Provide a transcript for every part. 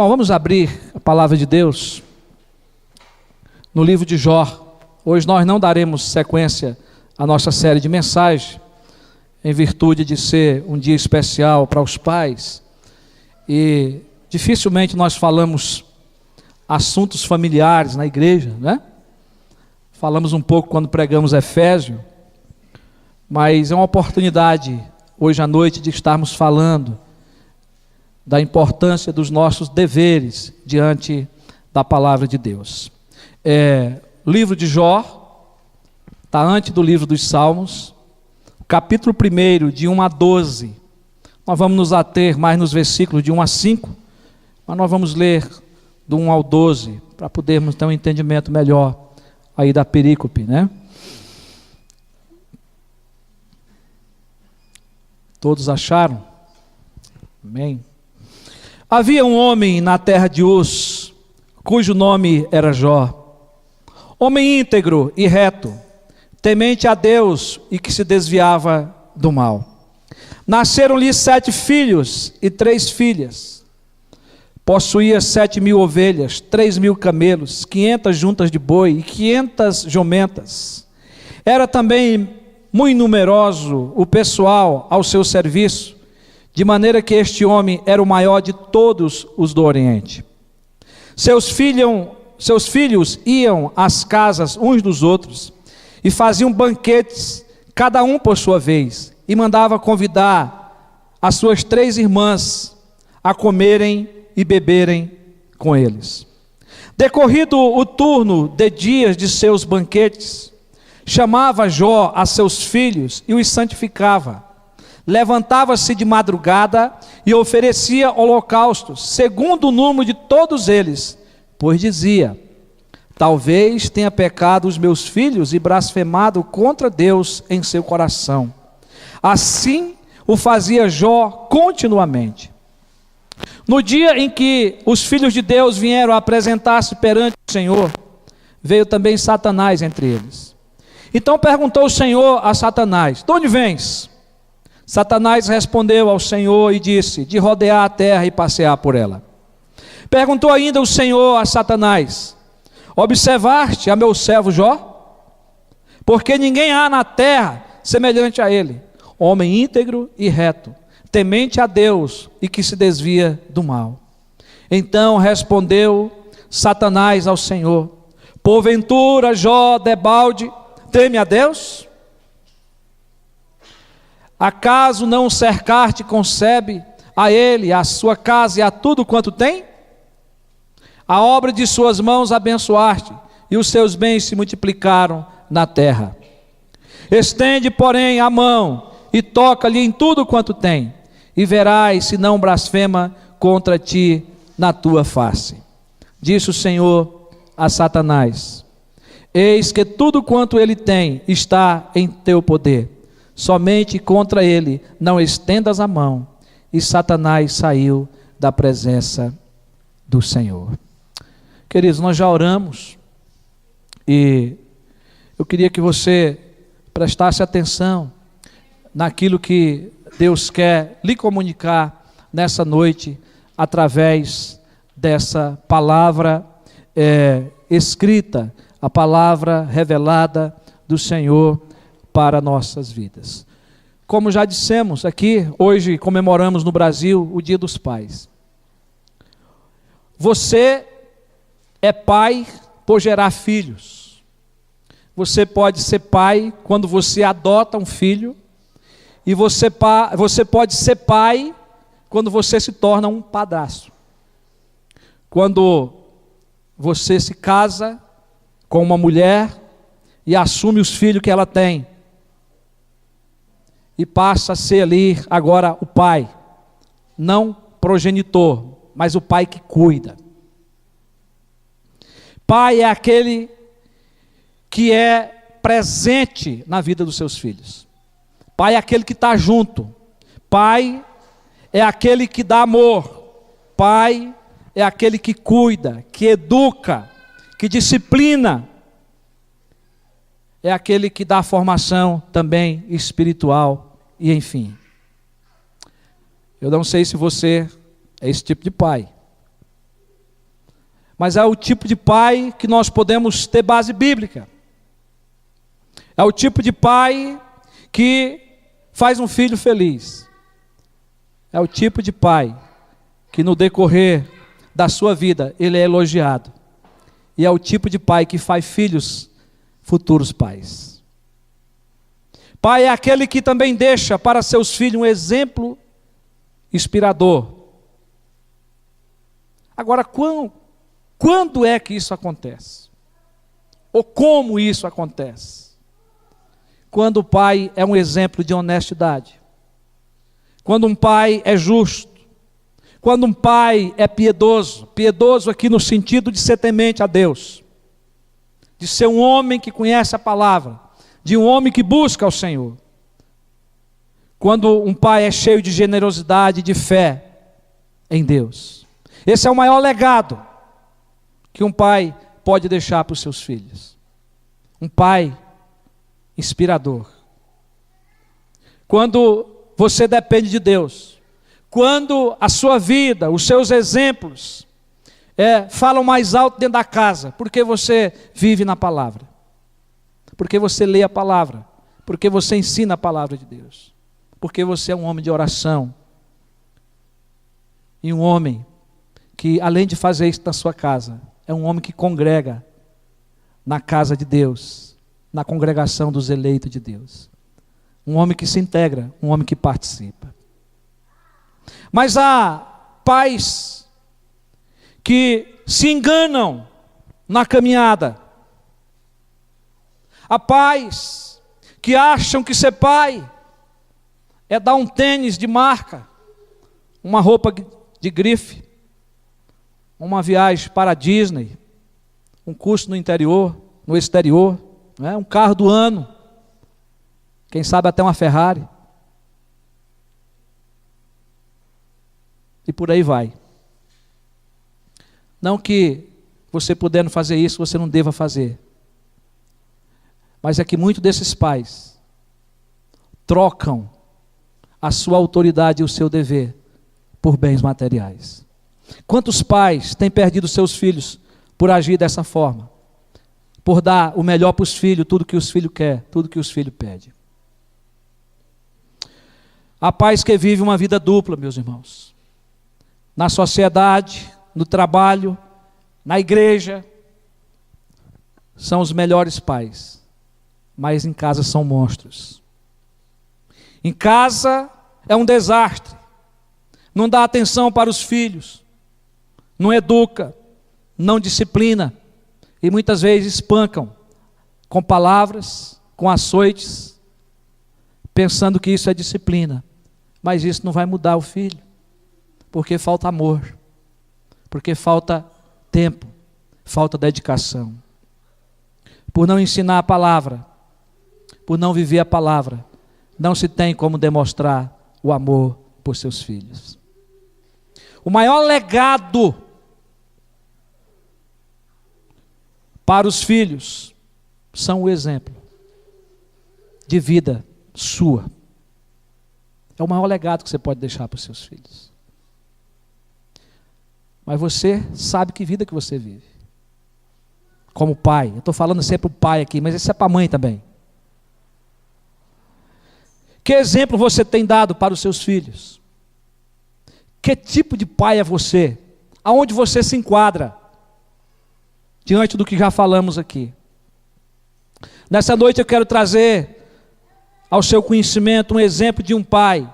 Bom, vamos abrir a palavra de Deus no livro de Jó. Hoje nós não daremos sequência à nossa série de mensagens, em virtude de ser um dia especial para os pais, e dificilmente nós falamos assuntos familiares na igreja, né? Falamos um pouco quando pregamos Efésios, mas é uma oportunidade hoje à noite de estarmos falando da importância dos nossos deveres diante da palavra de Deus. O livro de Jó está antes do livro dos Salmos, capítulo 1, de 1 a 12. Nós vamos nos ater mais nos versículos de 1 a 5, mas nós vamos ler do 1 ao 12, para podermos ter um entendimento melhor aí da perícope, né? Todos acharam? Amém. Havia um homem na terra de Uz, cujo nome era Jó, homem íntegro e reto, temente a Deus e que se desviava do mal. Nasceram-lhe 7 filhos e 3 filhas. Possuía 7.000 ovelhas, 3.000 camelos, 500 juntas de boi e 500 jumentas. Era também muito numeroso o pessoal ao seu serviço, de maneira que este homem era o maior de todos os do Oriente. Seus filhos iam às casas uns dos outros e faziam banquetes, cada um por sua vez, e mandava convidar as suas 3 irmãs a comerem e beberem com eles. Decorrido o turno de dias de seus banquetes, chamava Jó a seus filhos e os santificava. Levantava-se de madrugada e oferecia holocaustos, segundo o número de todos eles, pois dizia: talvez tenha pecado os meus filhos e blasfemado contra Deus em seu coração. Assim o fazia Jó continuamente. No dia em que os filhos de Deus vieram a apresentar-se perante o Senhor, veio também Satanás entre eles. Então perguntou o Senhor a Satanás: de onde vens? Satanás respondeu ao Senhor e disse: de rodear a terra e passear por ela. Perguntou ainda o Senhor a Satanás: observaste a meu servo Jó? Porque ninguém há na terra semelhante a ele, homem íntegro e reto, temente a Deus e que se desvia do mal. Então respondeu Satanás ao Senhor: porventura Jó debalde teme a Deus? Acaso não o cercar-te concebe a ele, a sua casa e a tudo quanto tem? A obra de suas mãos abençoaste, e os seus bens se multiplicaram na terra. Estende, porém, a mão e toca-lhe em tudo quanto tem, e verás se não blasfema contra ti na tua face. Disse o Senhor a Satanás: eis que tudo quanto ele tem está em teu poder, somente contra ele não estendas a mão. E Satanás saiu da presença do Senhor. Queridos, nós já oramos, e eu queria que você prestasse atenção naquilo que Deus quer lhe comunicar nessa noite, através dessa palavra escrita, a palavra revelada do Senhor para nossas vidas. Como já dissemos aqui, hoje comemoramos no Brasil o Dia dos Pais. Você é pai por gerar filhos. Você pode ser pai quando você adota um filho, e você pode ser pai quando você se torna um padrasto. Quando você se casa com uma mulher e assume os filhos que ela tem, e passa a ser ali agora o pai, não progenitor, mas o pai que cuida. Pai é aquele que é presente na vida dos seus filhos. Pai é aquele que está junto. Pai é aquele que dá amor. Pai é aquele que cuida, que educa, que disciplina. É aquele que dá formação também espiritual. E enfim, eu não sei se você é esse tipo de pai, mas é o tipo de pai que nós podemos ter base bíblica. É o tipo de pai que faz um filho feliz. É o tipo de pai que no decorrer da sua vida ele é elogiado. E é o tipo de pai que faz filhos futuros pais. Pai é aquele que também deixa para seus filhos um exemplo inspirador. Agora, quando é que isso acontece? Ou como isso acontece? Quando o pai é um exemplo de honestidade. Quando um pai é justo. Quando um pai é piedoso. Piedoso aqui no sentido de ser temente a Deus. De ser um homem que conhece a palavra. De um homem que busca ao Senhor. Quando um pai é cheio de generosidade e de fé em Deus. Esse é o maior legado que um pai pode deixar para os seus filhos. Um pai inspirador. Quando você depende de Deus, quando a sua vida, os seus exemplos falam mais alto dentro da casa, porque você vive na palavra, porque você lê a palavra, porque você ensina a palavra de Deus, porque você é um homem de oração, e um homem que além de fazer isso na sua casa, é um homem que congrega na casa de Deus, na congregação dos eleitos de Deus. Um homem que se integra, um homem que participa. Mas há pais que se enganam na caminhada. Há pais que acham que ser pai é dar um tênis de marca, uma roupa de grife, uma viagem para a Disney, um curso no exterior, né? Um carro do ano, quem sabe até uma Ferrari, e por aí vai. Não que você podendo fazer isso, você não deva fazer, mas é que muitos desses pais trocam a sua autoridade e o seu dever por bens materiais. Quantos pais têm perdido seus filhos por agir dessa forma? Por dar o melhor para os filhos, tudo que os filhos querem, tudo que os filhos pedem. Há pais que vivem uma vida dupla, meus irmãos. Na sociedade, no trabalho, na igreja, são os melhores pais, mas em casa são monstros. Em casa é um desastre, não dá atenção para os filhos, não educa, não disciplina, e muitas vezes espancam com palavras, com açoites, pensando que isso é disciplina, mas isso não vai mudar o filho, porque falta amor, porque falta tempo, falta dedicação. Por não ensinar a palavra, por não viver a palavra, não se tem como demonstrar o amor por seus filhos. O maior legado para os filhos são o exemplo de vida sua. É o maior legado que você pode deixar para os seus filhos. Mas você sabe que vida que você vive. Como pai, eu estou falando sempre para o pai aqui, mas isso é para a mãe também. Que exemplo você tem dado para os seus filhos? Que tipo de pai é você? Aonde você se enquadra? Diante do que já falamos aqui. Nessa noite eu quero trazer ao seu conhecimento um exemplo de um pai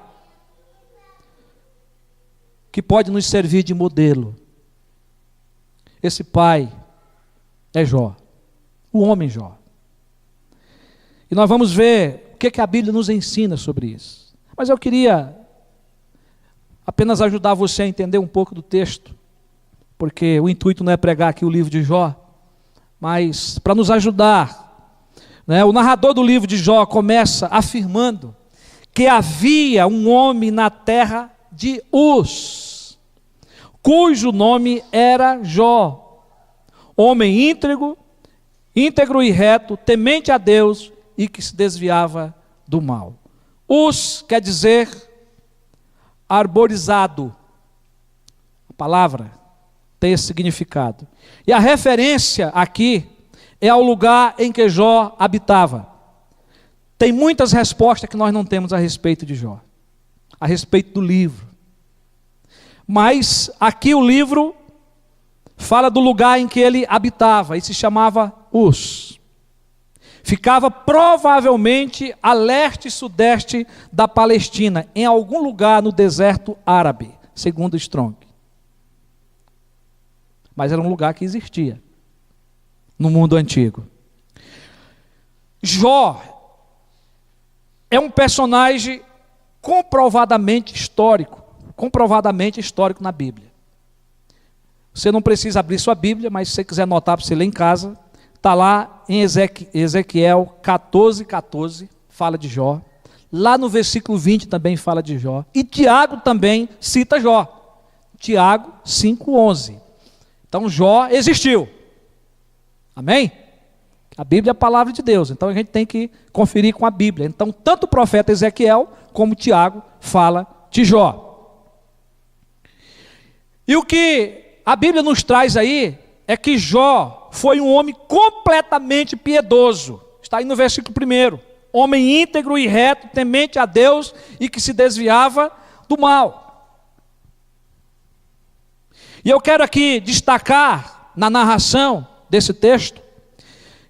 que pode nos servir de modelo. Esse pai é Jó, o homem Jó. E nós vamos ver o que a Bíblia nos ensina sobre isso. Mas eu queria apenas ajudar você a entender um pouco do texto, porque o intuito não é pregar aqui o livro de Jó, mas para nos ajudar, né? O narrador do livro de Jó começa afirmando que havia um homem na terra de Uz, cujo nome era Jó, homem íntegro e reto, temente a Deus e que se desviava do mal. Uz quer dizer arborizado. A palavra tem esse significado. E a referência aqui é ao lugar em que Jó habitava. Tem muitas respostas que nós não temos a respeito de Jó, a respeito do livro. Mas aqui o livro fala do lugar em que ele habitava, e se chamava Uz. Ficava provavelmente a leste e sudeste da Palestina, em algum lugar no deserto árabe, segundo Strong. Mas era um lugar que existia no mundo antigo. Jó é um personagem comprovadamente histórico na Bíblia. Você não precisa abrir sua Bíblia, mas se você quiser anotar para você ler em casa, está lá em Ezequiel 14:14, fala de Jó. Lá no versículo 20 também fala de Jó. E Tiago também cita Jó. Tiago 5:11. Então Jó existiu. Amém? A Bíblia é a palavra de Deus, então a gente tem que conferir com a Bíblia. Então tanto o profeta Ezequiel como Tiago fala de Jó. E o que a Bíblia nos traz aí é que Jó foi um homem completamente piedoso. Está aí no versículo 1. Homem íntegro e reto, temente a Deus e que se desviava do mal. E eu quero aqui destacar na narração desse texto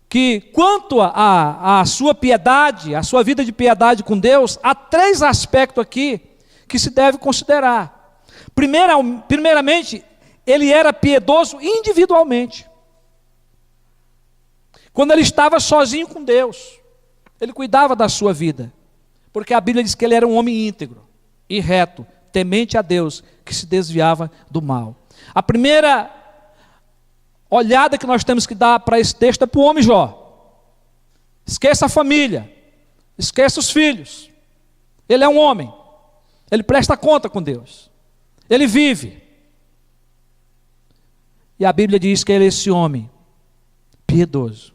que quanto à sua piedade, a sua vida de piedade com Deus, há 3 aspectos aqui que se deve considerar. Primeiramente, ele era piedoso individualmente. Quando ele estava sozinho com Deus, ele cuidava da sua vida, porque a Bíblia diz que ele era um homem íntegro e reto, temente a Deus, que se desviava do mal. A primeira olhada que nós temos que dar para esse texto é para o homem Jó. Esqueça a família, esqueça os filhos. Ele é um homem, ele presta conta com Deus, ele vive. E a Bíblia diz que ele é esse homem piedoso,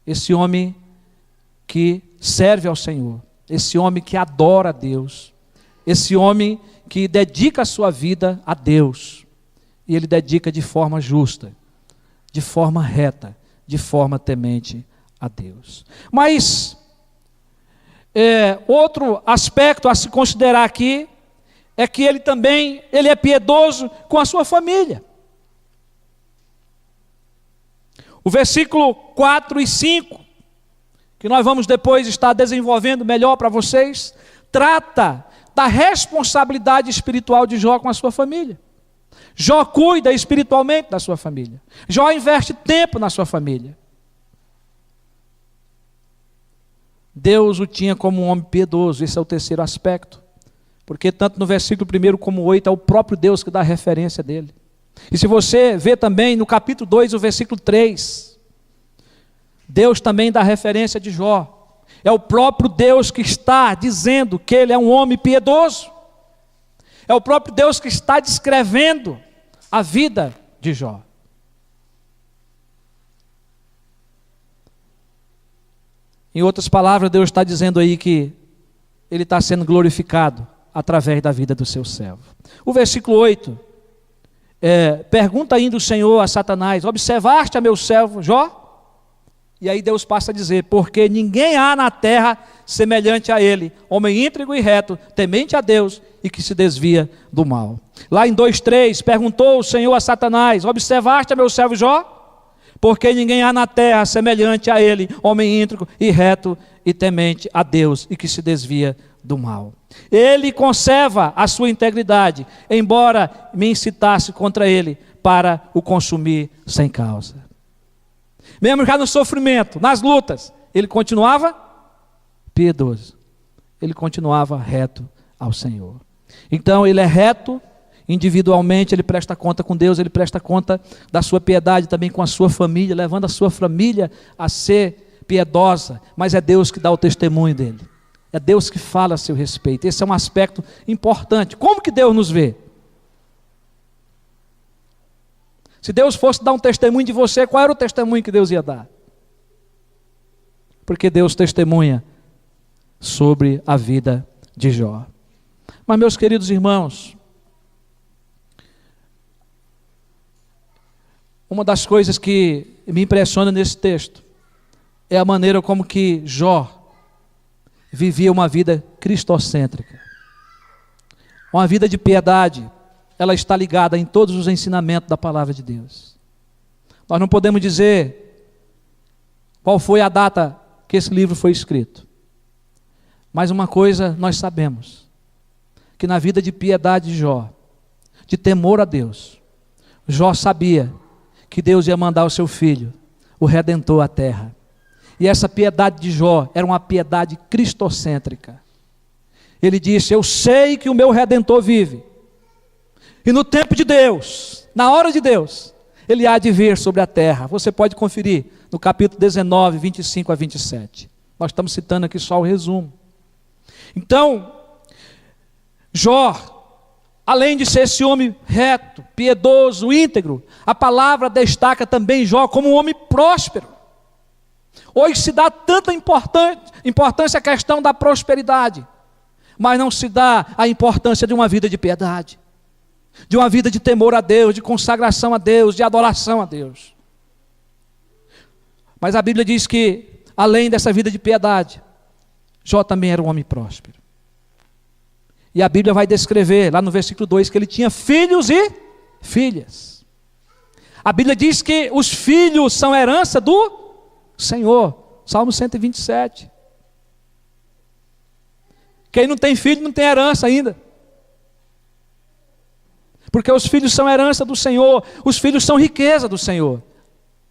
esse homem que serve ao Senhor, esse homem que adora a Deus, esse homem que dedica a sua vida a Deus, e ele dedica de forma justa, de forma reta, de forma temente a Deus. Mas outro aspecto a se considerar aqui é que ele é piedoso com a sua família. O versículo 4 e 5, que nós vamos depois estar desenvolvendo melhor para vocês, trata da responsabilidade espiritual de Jó com a sua família. Jó cuida espiritualmente da sua família. Jó investe tempo na sua família. Deus o tinha como um homem piedoso, esse é o terceiro aspecto. Porque tanto no versículo 1 como 8 é o próprio Deus que dá a referência dele. E se você vê também no capítulo 2, o versículo 3, Deus também dá referência de Jó. É o próprio Deus que está dizendo que ele é um homem piedoso. É o próprio Deus que está descrevendo a vida de Jó. Em outras palavras, Deus está dizendo aí que ele está sendo glorificado através da vida do seu servo. O versículo 8, pergunta ainda o Senhor a Satanás: observaste a meu servo Jó? E aí Deus passa a dizer: porque ninguém há na terra semelhante a ele, homem íntegro e reto, temente a Deus e que se desvia do mal. Lá em 2:3, perguntou o Senhor a Satanás: observaste a meu servo Jó? Porque ninguém há na terra semelhante a ele, homem íntegro e reto e temente a Deus e que se desvia do mal. Ele conserva a sua integridade, embora me incitasse contra ele para o consumir sem causa. Mesmo já no sofrimento, nas lutas, ele continuava piedoso, ele continuava reto ao Senhor. Então ele é reto individualmente, ele presta conta com Deus, ele presta conta da sua piedade também com a sua família, levando a sua família a ser piedosa, mas é Deus que dá o testemunho dele, é Deus que fala a seu respeito. Esse é um aspecto importante. Como que Deus nos vê? Se Deus fosse dar um testemunho de você, qual era o testemunho que Deus ia dar? Porque Deus testemunha sobre a vida de Jó. Mas, meus queridos irmãos, Uma das coisas que me impressiona nesse texto é a maneira como que Jó vivia uma vida cristocêntrica. Uma vida de piedade, ela está ligada em todos os ensinamentos da palavra de Deus. Nós não podemos dizer qual foi a data que esse livro foi escrito. Mas uma coisa nós sabemos, que na vida de piedade de Jó, de temor a Deus, Jó sabia que Deus ia mandar o seu filho, o Redentor, à terra. E essa piedade de Jó era uma piedade cristocêntrica. Ele disse: eu sei que o meu Redentor vive, e no tempo de Deus, na hora de Deus, ele há de vir sobre a terra. Você pode conferir no capítulo 19, 25 a 27. Nós estamos citando aqui só o resumo. Então, Jó, além de ser esse homem reto, piedoso, íntegro, a palavra destaca também Jó como um homem próspero. Hoje se dá tanta importância à questão da prosperidade, mas não se dá a importância de uma vida de piedade, de uma vida de temor a Deus, de consagração a Deus, de adoração a Deus. Mas a Bíblia diz que, além dessa vida de piedade, Jó também era um homem próspero. E a Bíblia vai descrever, lá no versículo 2, que ele tinha filhos e filhas. A Bíblia diz que os filhos são herança do Senhor. Salmo 127. Quem não tem filho não tem herança ainda. Porque os filhos são herança do Senhor. Os filhos são riqueza do Senhor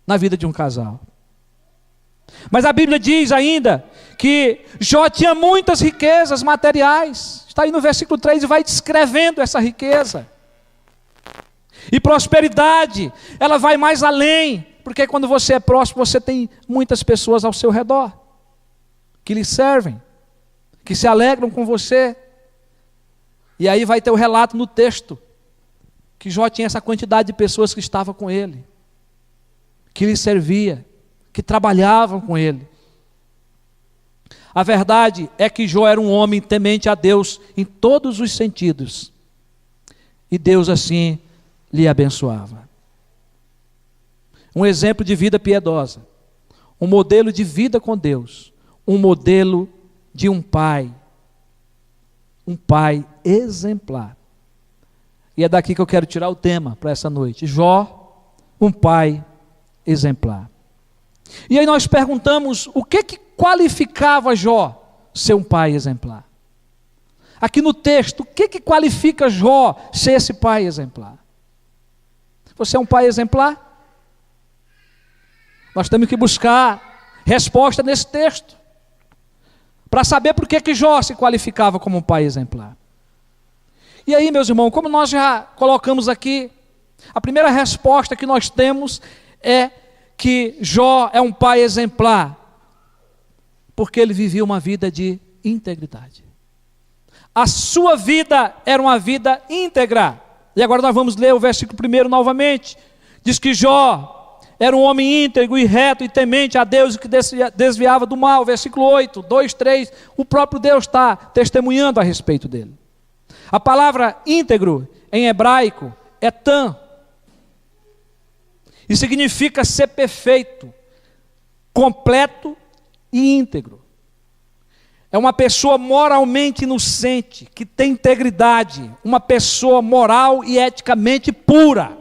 na vida de um casal. Mas a Bíblia diz ainda que Jó tinha muitas riquezas materiais. Está aí no versículo 3 e vai descrevendo essa riqueza. E prosperidade, ela vai mais além, porque quando você é próspero, você tem muitas pessoas ao seu redor, que lhe servem, que se alegram com você. E aí vai ter o relato no texto, que Jó tinha essa quantidade de pessoas que estavam com ele, que lhe servia, que trabalhavam com ele. A verdade é que Jó era um homem temente a Deus em todos os sentidos. E Deus assim lhe abençoava. Um exemplo de vida piedosa, um modelo de vida com Deus, um modelo de um pai exemplar. E é daqui que eu quero tirar o tema para essa noite. Jó, um pai exemplar. E aí nós perguntamos, o que qualificava Jó ser um pai exemplar? Aqui no texto, o que qualifica Jó ser esse pai exemplar? Você é um pai exemplar? Nós temos que buscar resposta nesse texto, para saber por que Jó se qualificava como um pai exemplar. E aí, meus irmãos, como nós já colocamos aqui, a primeira resposta que nós temos é que Jó é um pai exemplar, porque ele vivia uma vida de integridade. A sua vida era uma vida íntegra. E agora nós vamos ler o versículo 1 novamente. Diz que Jó era um homem íntegro e reto e temente a Deus, que desviava do mal. Versículo 8, 2, 3, o próprio Deus está testemunhando a respeito dele. A palavra íntegro em hebraico é tam, e significa ser perfeito, completo e íntegro. É uma pessoa moralmente inocente, que tem integridade, uma pessoa moral e eticamente pura.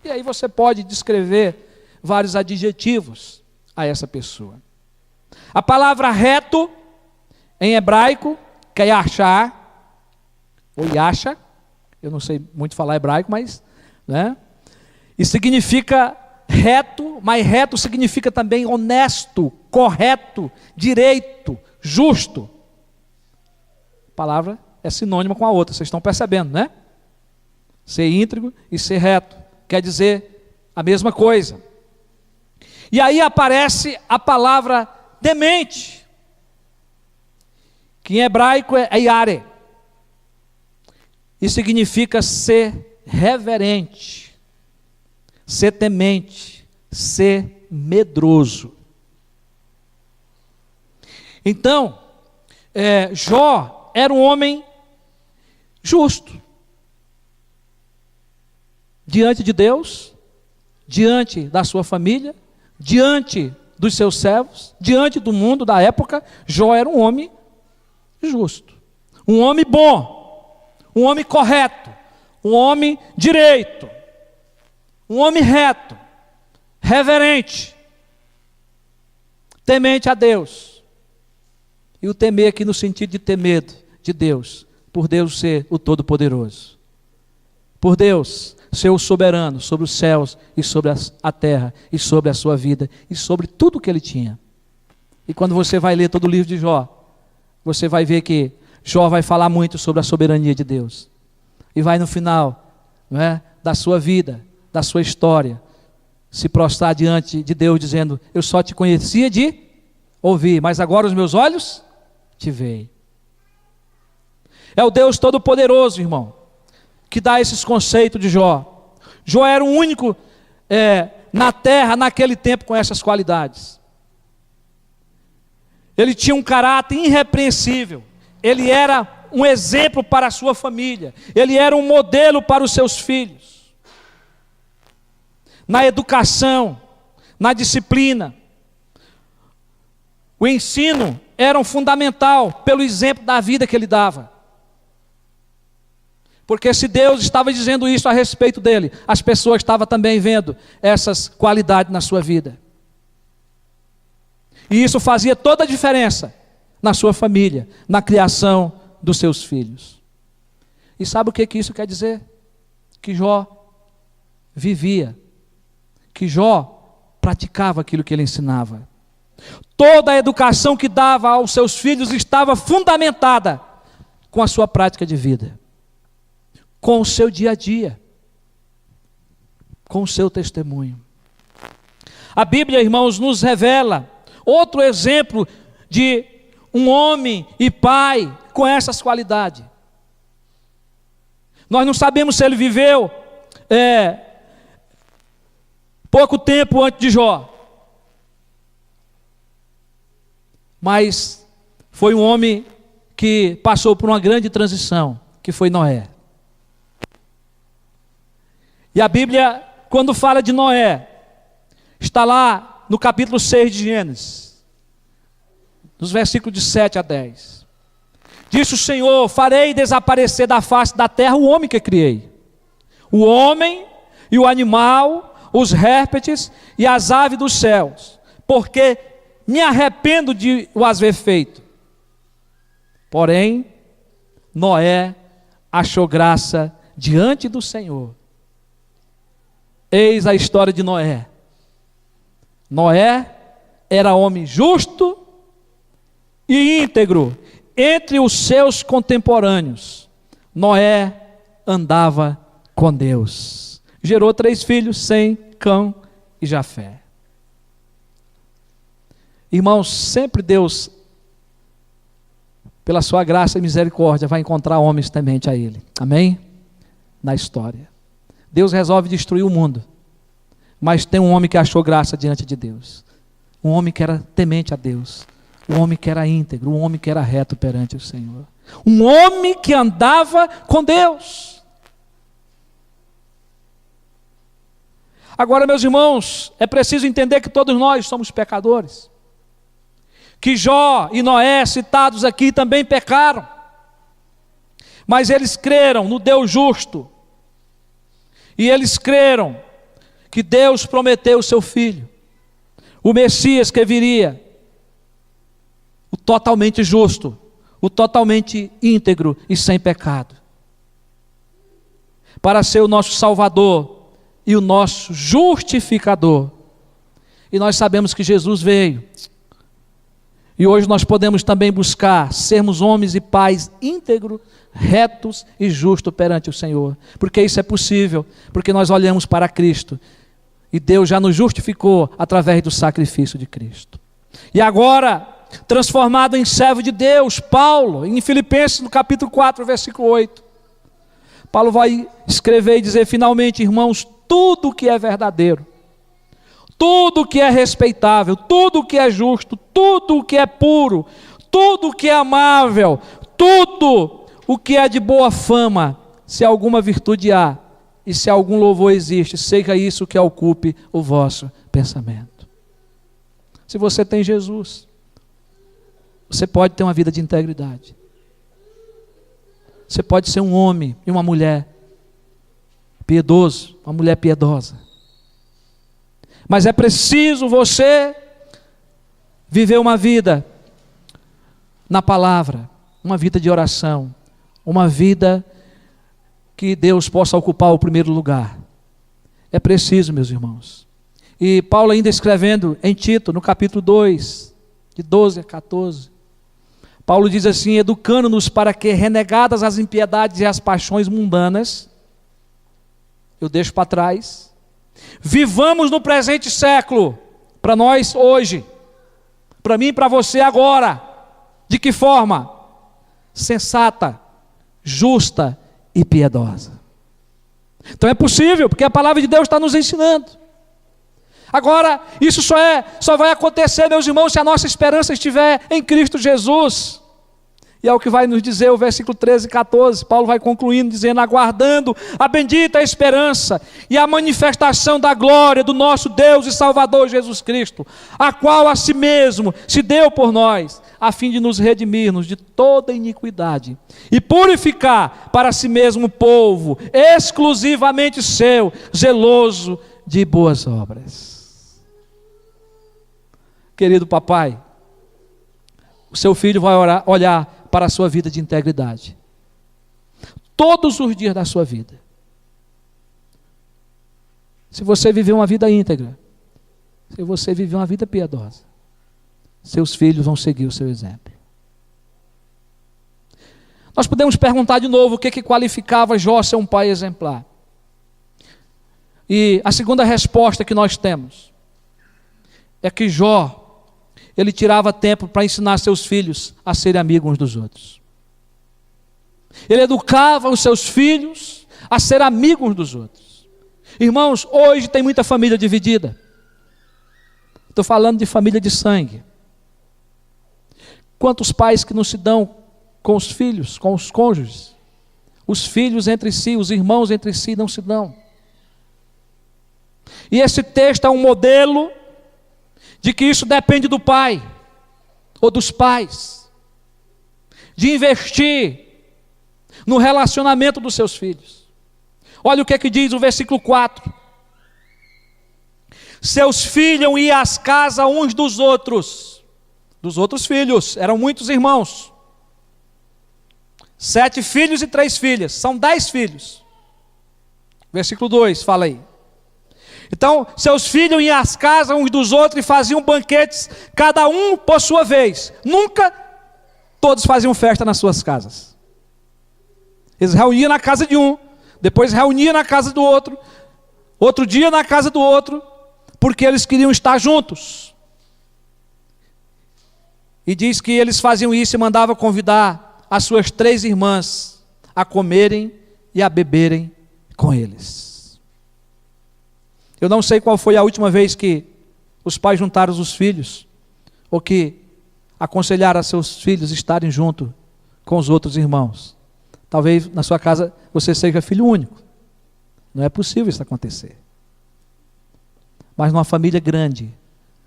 E aí você pode descrever vários adjetivos a essa pessoa. A palavra reto, em hebraico, que é yashar, ou yasha, eu não sei muito falar hebraico, mas, né? E significa reto, mas reto significa também honesto, correto, direito, justo. A palavra é sinônima com a outra, vocês estão percebendo, né? Ser íntegro e ser reto quer dizer a mesma coisa. E aí aparece a palavra temente, que em hebraico é yare, e significa ser reverente, ser temente, ser medroso. Então, Jó era um homem justo diante de Deus diante da sua família, diante dos seus servos, diante do mundo da época, Jó era um homem justo, um homem bom, um homem correto, um homem direito, um homem reto, reverente, temente a Deus. E o temer aqui no sentido de ter medo de Deus, por Deus ser o Todo-Poderoso, por Deus ser o soberano sobre os céus e sobre a terra, e sobre a sua vida, e sobre tudo que ele tinha. E quando você vai ler todo o livro de Jó, você vai ver que Jó vai falar muito sobre a soberania de Deus. E vai no final, não é, da sua vida, da sua história, se prostrar diante de Deus dizendo: eu só te conhecia de ouvir, mas agora os meus olhos te veem. É o Deus Todo-Poderoso, irmão, que dá esses conceitos de Jó. Jó era o único na terra, naquele tempo, com essas qualidades. Ele tinha um caráter irrepreensível. Ele era um exemplo para a sua família. Ele era um modelo para os seus filhos. Na educação, na disciplina. O ensino era um fundamental pelo exemplo da vida que ele dava. Porque se Deus estava dizendo isso a respeito dele, as pessoas estavam também vendo essas qualidades na sua vida. E isso fazia toda a diferença na sua família, na criação dos seus filhos. E sabe o que isso quer dizer? Que Jó vivia, que Jó praticava aquilo que ele ensinava. Toda a educação que dava aos seus filhos estava fundamentada com a sua prática de vida, com o seu dia a dia, com o seu testemunho. A Bíblia, irmãos, nos revela outro exemplo de um homem e pai com essas qualidades. Nós não sabemos se ele viveu pouco tempo antes de Jó, mas foi um homem que passou por uma grande transição, que foi Noé. E a Bíblia, quando fala de Noé, está lá no capítulo 6 de Gênesis, nos versículos de 7 a 10. Disse o Senhor: farei desaparecer da face da terra o homem que criei, o homem e o animal, os répteis e as aves dos céus, porque me arrependo de o haver feito. Porém, Noé achou graça diante do Senhor. Eis a história de Noé. Noé era homem justo e íntegro entre os seus contemporâneos. Noé andava com Deus. Gerou 3 filhos, Sem, Cã e Jafé. Irmãos, sempre Deus, pela sua graça e misericórdia, vai encontrar homens temente a Ele. Amém? Na história. Deus resolve destruir o mundo, mas tem um homem que achou graça diante de Deus. Um homem que era temente a Deus. Um homem que era íntegro. Um homem que era reto perante o Senhor. Um homem que andava com Deus. Agora, meus irmãos, é preciso entender que todos nós somos pecadores. Que Jó e Noé, citados aqui, também pecaram. Mas eles creram no Deus justo. E eles creram que Deus prometeu o seu filho, o Messias que viria, o totalmente justo, o totalmente íntegro e sem pecado, para ser o nosso Salvador e o nosso justificador. E nós sabemos que Jesus veio. E hoje nós podemos também buscar sermos homens e pais íntegros, retos e justos perante o Senhor. Porque isso é possível, porque nós olhamos para Cristo. E Deus já nos justificou através do sacrifício de Cristo. E agora, transformado em servo de Deus, Paulo, em Filipenses, no capítulo 4, versículo 8. Paulo vai escrever e dizer: finalmente, irmãos, tudo que é verdadeiro, tudo que é respeitável, tudo que é justo, tudo que é puro, tudo que é amável, tudo o que é de boa fama, se alguma virtude há, e se algum louvor existe, seja isso que ocupe o vosso pensamento. Se você tem Jesus, você pode ter uma vida de integridade. Você pode ser um homem e uma mulher piedoso, uma mulher piedosa. Mas é preciso você viver uma vida na palavra, uma vida de oração, uma vida que Deus possa ocupar o primeiro lugar. É preciso, meus irmãos. E Paulo ainda escrevendo em Tito, no capítulo 2, de 12 a 14, Paulo diz assim: educando-nos para que, renegadas as impiedades e as paixões mundanas, eu deixo para trás, vivamos no presente século, para nós hoje, para mim e para você agora. De que forma? Sensata, justa e piedosa. Então é possível, porque a palavra de Deus está nos ensinando. Agora, isso só vai acontecer, meus irmãos, se a nossa esperança estiver em Cristo Jesus. E é o que vai nos dizer o versículo 13 e 14, Paulo vai concluindo, dizendo: aguardando a bendita esperança e a manifestação da glória do nosso Deus e Salvador Jesus Cristo, a qual a si mesmo se deu por nós, a fim de nos redimirmos de toda iniquidade e purificar para si mesmo um povo exclusivamente seu, zeloso de boas obras. Querido papai, o seu filho vai olhar para a sua vida de integridade todos os dias da sua vida. Se você viver uma vida íntegra, se você viver uma vida piedosa, seus filhos vão seguir o seu exemplo. Nós podemos perguntar de novo o que qualificava Jó ser um pai exemplar. E a segunda resposta que nós temos é que Jó, ele tirava tempo para ensinar seus filhos a serem amigos uns dos outros. Ele educava os seus filhos a ser amigos uns dos outros. Irmãos, hoje tem muita família dividida. Estou falando de família de sangue. Quantos pais que não se dão com os filhos, com os cônjuges? Os filhos entre si, os irmãos entre si não se dão. E esse texto é um modelo de que isso depende do pai, ou dos pais, de investir no relacionamento dos seus filhos. Olha o que diz o versículo 4. Seus filhos iam às casas uns dos outros filhos, eram muitos irmãos, 7 filhos e 3 filhas, são 10 filhos. Versículo 2, fala aí. Então, seus filhos iam às casas uns dos outros e faziam banquetes, cada um por sua vez. Nunca todos faziam festa nas suas casas. Eles reuniam na casa de um, depois reuniam na casa do outro, outro dia na casa do outro, porque eles queriam estar juntos. E diz que eles faziam isso e mandavam convidar as suas 3 irmãs a comerem e a beberem com eles. Eu não sei qual foi a última vez que os pais juntaram os filhos, ou que aconselharam a seus filhos estarem junto com os outros irmãos. Talvez na sua casa você seja filho único. Não é possível isso acontecer. Mas numa família grande,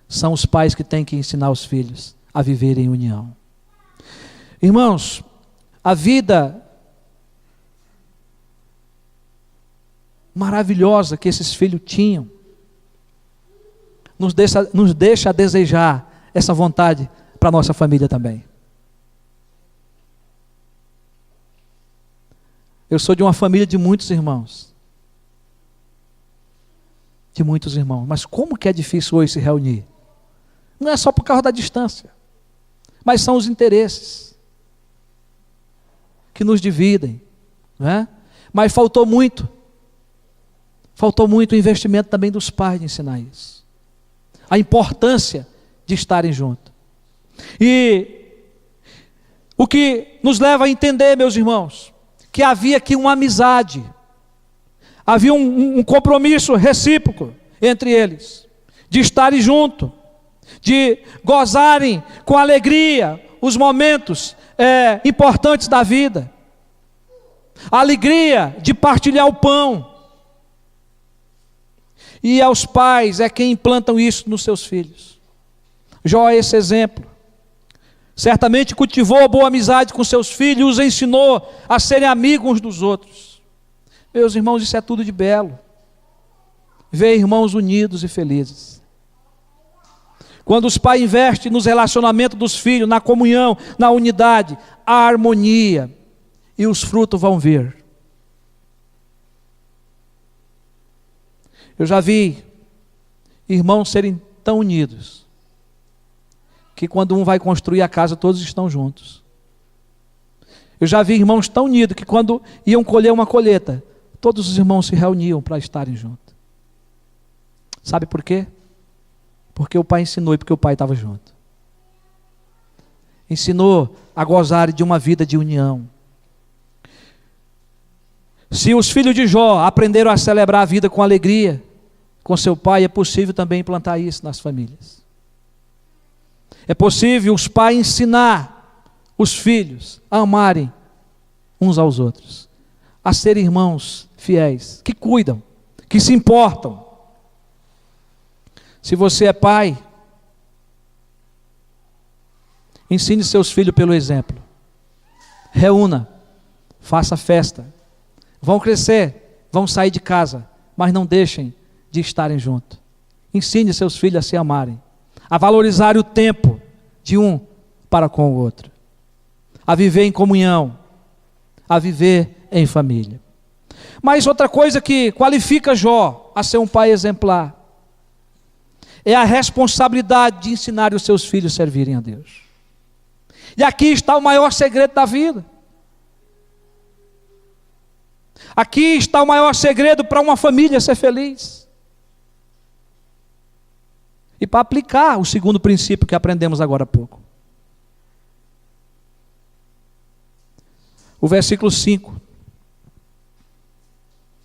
são os pais que têm que ensinar os filhos a viver em união. Irmãos, a vida maravilhosa que esses filhos tinham nos deixa a desejar essa vontade para a nossa família também. Eu sou de uma família de muitos irmãos. De muitos irmãos. Mas como que é difícil hoje se reunir? Não é só por causa da distância, mas são os interesses que nos dividem, não é? Mas faltou muito o investimento também dos pais de ensinar isso. A importância de estarem juntos. E o que nos leva a entender, meus irmãos, que havia aqui uma amizade, havia um compromisso recíproco entre eles, de estarem juntos, de gozarem com alegria os momentos importantes da vida, a alegria de partilhar o pão, E aos pais é quem implantam isso nos seus filhos. Jó é esse exemplo. Certamente cultivou boa amizade com seus filhos, os ensinou a serem amigos uns dos outros. Meus irmãos, isso é tudo de belo. Ver irmãos unidos e felizes. Quando os pais investem nos relacionamentos dos filhos, na comunhão, na unidade, a harmonia, e os frutos vão vir. Eu já vi irmãos serem tão unidos, que quando um vai construir a casa, todos estão juntos. Eu já vi irmãos tão unidos, que quando iam colher uma colheita, todos os irmãos se reuniam para estarem juntos. Sabe por quê? Porque o pai ensinou e porque o pai estava junto. Ensinou a gozar de uma vida de união. Se os filhos de Jó aprenderam a celebrar a vida com alegria, com seu pai, é possível também implantar isso nas famílias. É possível os pais ensinar os filhos a amarem uns aos outros, a serem irmãos fiéis, que cuidam, que se importam. Se você é pai, ensine seus filhos pelo exemplo. Reúna, faça festa. Vão crescer, vão sair de casa, mas não deixem de estarem juntos. Ensine seus filhos a se amarem, a valorizar o tempo de um para com o outro, a viver em comunhão, a viver em família. Mas outra coisa que qualifica Jó a ser um pai exemplar é a responsabilidade de ensinar os seus filhos a servirem a Deus. E aqui está o maior segredo da vida. Aqui está o maior segredo para uma família ser feliz. E para aplicar o segundo princípio que aprendemos agora há pouco. O versículo 5.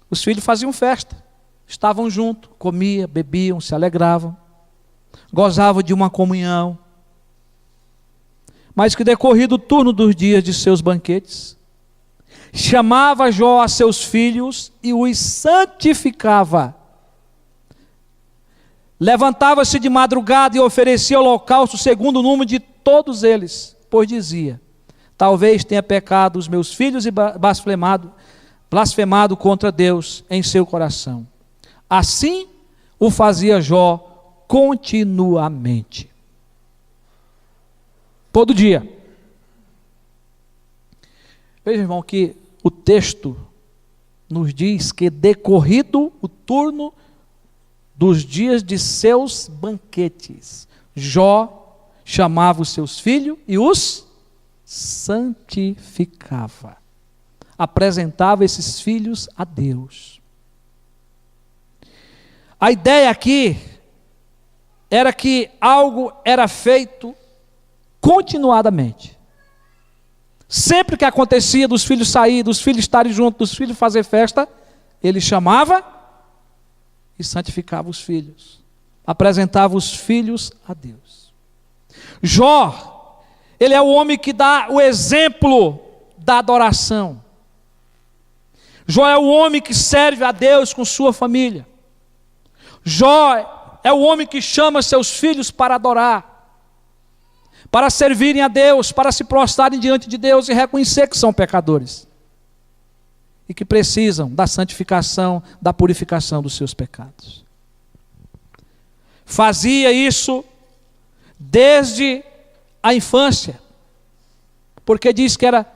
Os filhos faziam festa. Estavam juntos, comiam, bebiam, se alegravam. Gozavam de uma comunhão. Mas que decorrido o turno dos dias de seus banquetes, chamava Jó a seus filhos e os santificava. Levantava-se de madrugada e oferecia holocausto segundo o número de todos eles, pois dizia: talvez tenha pecado os meus filhos e blasfemado contra Deus em seu coração. Assim o fazia Jó continuamente. Todo dia. Veja, irmão, que o texto nos diz que decorrido o turno dos dias de seus banquetes, Jó chamava os seus filhos e os santificava. Apresentava esses filhos a Deus. A ideia aqui era que algo era feito continuadamente. Sempre que acontecia dos filhos sair, dos filhos estarem juntos, dos filhos fazer festa, ele chamava e santificava os filhos. Apresentava os filhos a Deus. Jó, ele é o homem que dá o exemplo da adoração. Jó é o homem que serve a Deus com sua família. Jó é o homem que chama seus filhos para adorar, para servirem a Deus, para se prostrarem diante de Deus e reconhecer que são pecadores e que precisam da santificação, da purificação dos seus pecados. Fazia isso desde a infância, porque diz que era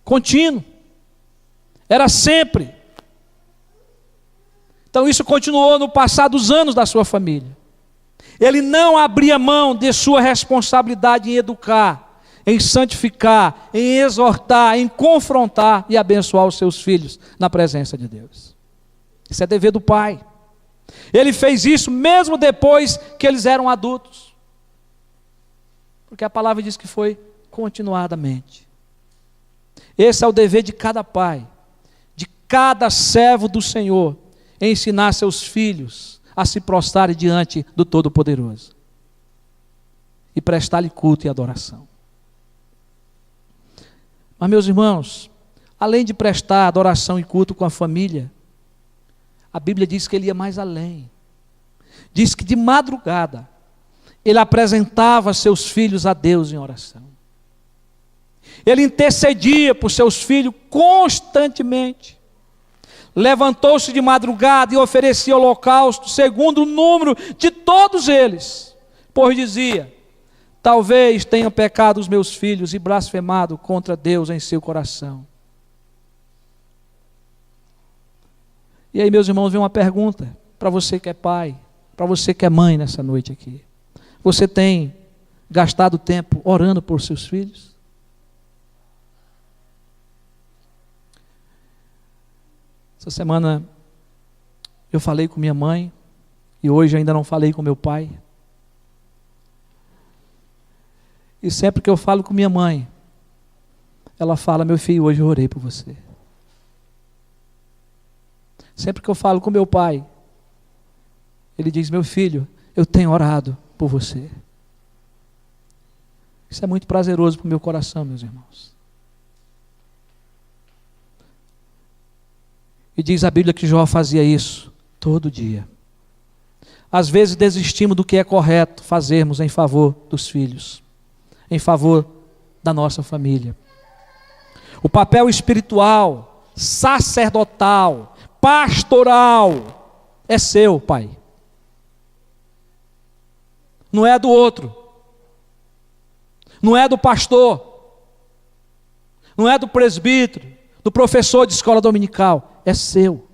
contínuo, era sempre. Então isso continuou no passar dos anos da sua família. Ele não abria mão de sua responsabilidade em educar, em santificar, em exortar, em confrontar e abençoar os seus filhos na presença de Deus. Isso é dever do pai. Ele fez isso mesmo depois que eles eram adultos. Porque a palavra diz que foi continuadamente. Esse é o dever de cada pai, de cada servo do Senhor, ensinar seus filhos a se prostrarem diante do Todo-Poderoso e prestar-lhe culto e adoração. Mas, meus irmãos, além de prestar adoração e culto com a família, a Bíblia diz que ele ia mais além. diz que de madrugada ele apresentava seus filhos a Deus em oração. Ele intercedia por seus filhos constantemente. Levantou-se de madrugada e oferecia holocausto segundo o número de todos eles, pois dizia: talvez tenham pecado os meus filhos e blasfemado contra Deus em seu coração. E aí, meus irmãos, vem uma pergunta para você que é pai, para você que é mãe nessa noite aqui. Você tem gastado tempo orando por seus filhos? Essa semana eu falei com minha mãe e hoje ainda não falei com meu pai. E sempre que eu falo com minha mãe, ela fala: meu filho, hoje eu orei por você. Sempre que eu falo com meu pai, ele diz: meu filho, eu tenho orado por você. Isso é muito prazeroso para o meu coração, meus irmãos. E diz a Bíblia que Jó fazia isso todo dia. Às vezes desistimos do que é correto fazermos em favor dos filhos, em favor da nossa família. O papel espiritual, sacerdotal, pastoral é seu, pai. Não é do outro. Não é do pastor. Não é do presbítero, do professor de escola dominical. É seu.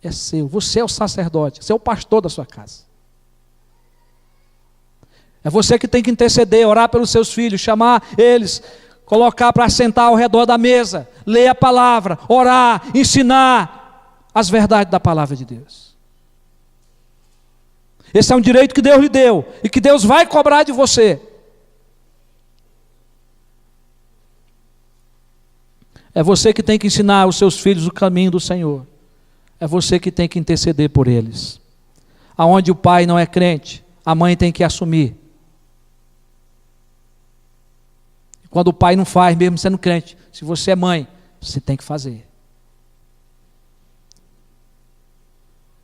É seu. Você é o sacerdote, você é o pastor da sua casa. É você que tem que interceder, orar pelos seus filhos, chamar eles, colocar para sentar ao redor da mesa, ler a palavra, orar, ensinar as verdades da palavra de Deus. Esse é um direito que Deus lhe deu e que Deus vai cobrar de você. É você que tem que ensinar os seus filhos o caminho do Senhor. É você que tem que interceder por eles. Aonde o pai não é crente, a mãe tem que assumir. Quando o pai não faz, mesmo sendo crente, se você é mãe, você tem que fazer.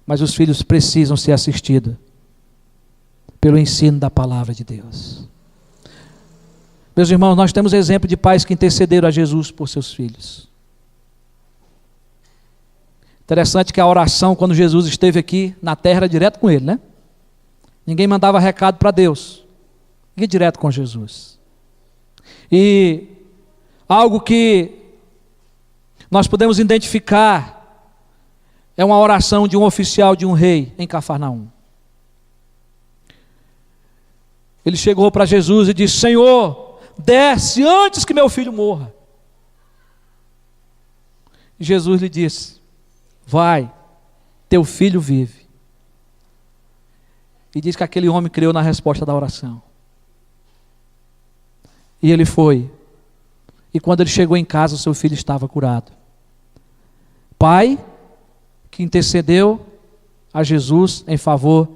Mas os filhos precisam ser assistidos pelo ensino da palavra de Deus. Meus irmãos, nós temos exemplo de pais que intercederam a Jesus por seus filhos. Interessante que a oração, quando Jesus esteve aqui na terra, era direto com ele, né? Ninguém mandava recado para Deus. Ia direto com Jesus. E algo que nós podemos identificar é uma oração de um oficial de um rei em Cafarnaum. Ele chegou para Jesus e disse: Senhor, desce antes que meu filho morra. E Jesus lhe disse: vai, teu filho vive. E diz que aquele homem creu na resposta da oração. E ele foi. E quando ele chegou em casa, o seu filho estava curado. Pai que intercedeu a Jesus em favor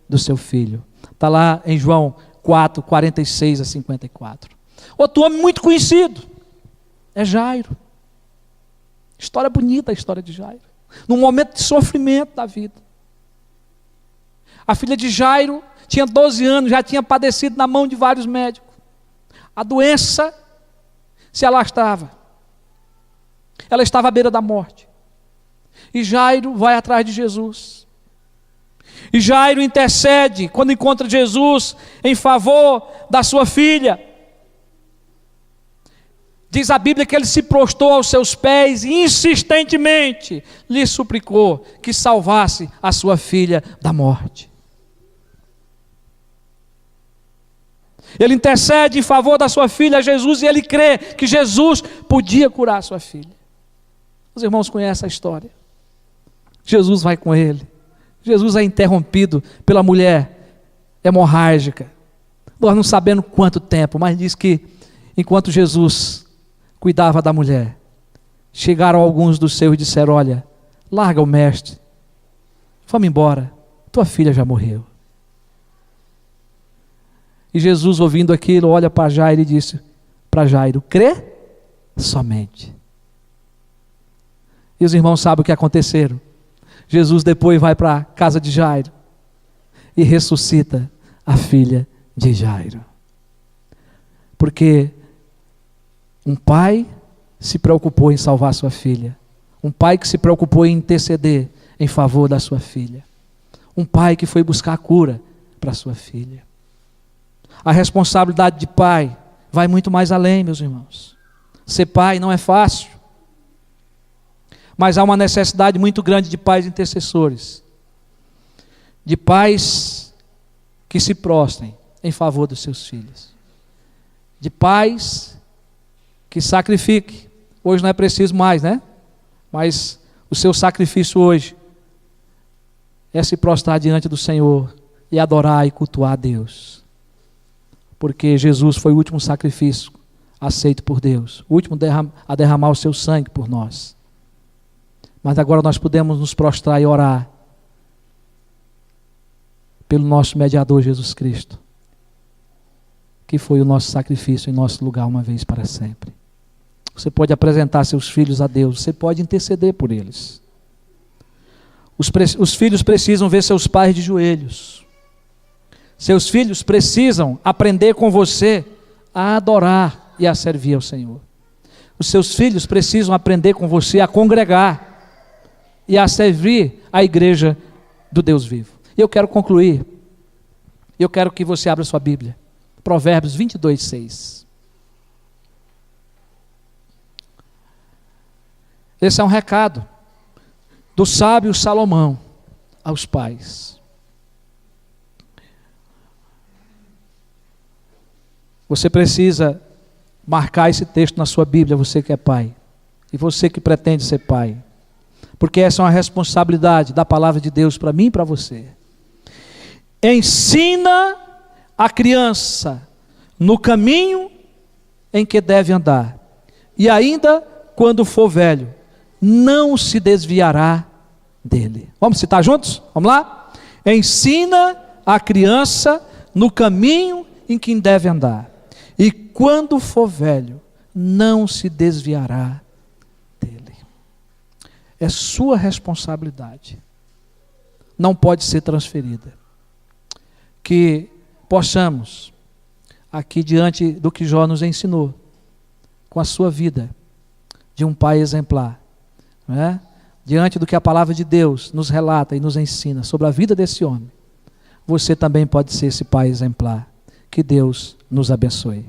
do seu filho. Está lá em João 4, 46 a 54. Outro homem muito conhecido é Jairo. História bonita a história de Jairo. Num momento de sofrimento da vida. A filha de Jairo tinha 12 anos, já tinha padecido na mão de vários médicos. A doença se alastrava. Ela estava à beira da morte. E Jairo vai atrás de Jesus. E Jairo intercede quando encontra Jesus em favor da sua filha. Diz a Bíblia que ele se prostrou aos seus pés e insistentemente lhe suplicou que salvasse a sua filha da morte. Ele intercede em favor da sua filha, Jesus, e ele crê que Jesus podia curar a sua filha. Os irmãos conhecem a história. Jesus vai com ele. Jesus é interrompido pela mulher hemorrágica. Nós não sabemos quanto tempo, mas diz que enquanto Jesus cuidava da mulher, chegaram alguns dos seus e disseram: olha, larga o mestre, vamos embora, tua filha já morreu. E Jesus, ouvindo aquilo, olha para Jairo e disse para Jairo: crê somente. E os irmãos sabem o que aconteceram. Jesus depois vai para a casa de Jairo e ressuscita a filha de Jairo. Porque um pai se preocupou em salvar sua filha. Um pai que se preocupou em interceder em favor da sua filha. Um pai que foi buscar a cura para sua filha. A responsabilidade de pai vai muito mais além, meus irmãos. Ser pai não é fácil. Mas há uma necessidade muito grande de pais intercessores. De pais que se prostrem em favor dos seus filhos. De pais que sacrifiquem. Hoje não é preciso mais, né? Mas o seu sacrifício hoje é se prostrar diante do Senhor e adorar e cultuar a Deus. Porque Jesus foi o último sacrifício aceito por Deus. O último a derramar o seu sangue por nós. Mas agora nós podemos nos prostrar e orar pelo nosso mediador Jesus Cristo, que foi o nosso sacrifício em nosso lugar uma vez para sempre. Você pode apresentar seus filhos a Deus, você pode interceder por eles. Os filhos precisam ver seus pais de joelhos. Seus filhos precisam aprender com você a adorar e a servir ao Senhor. Os seus filhos precisam aprender com você a congregar e a servir a igreja do Deus vivo. E eu quero concluir. Eu quero que você abra sua Bíblia. Provérbios 22, 6. Esse é um recado do sábio Salomão aos pais. Você precisa marcar esse texto na sua Bíblia, você que é pai. E você que pretende ser pai. Porque essa é uma responsabilidade da palavra de Deus para mim e para você. Ensina a criança no caminho em que deve andar. E ainda quando for velho, não se desviará dele. Vamos citar juntos? Vamos lá? Ensina a criança no caminho em que deve andar. E quando for velho, não se desviará dele. É sua responsabilidade. Não pode ser transferida. Que possamos, aqui diante do que Jó nos ensinou, com a sua vida, de um pai exemplar, não é? Diante do que a palavra de Deus nos relata e nos ensina sobre a vida desse homem, você também pode ser esse pai exemplar. Que Deus nos abençoe.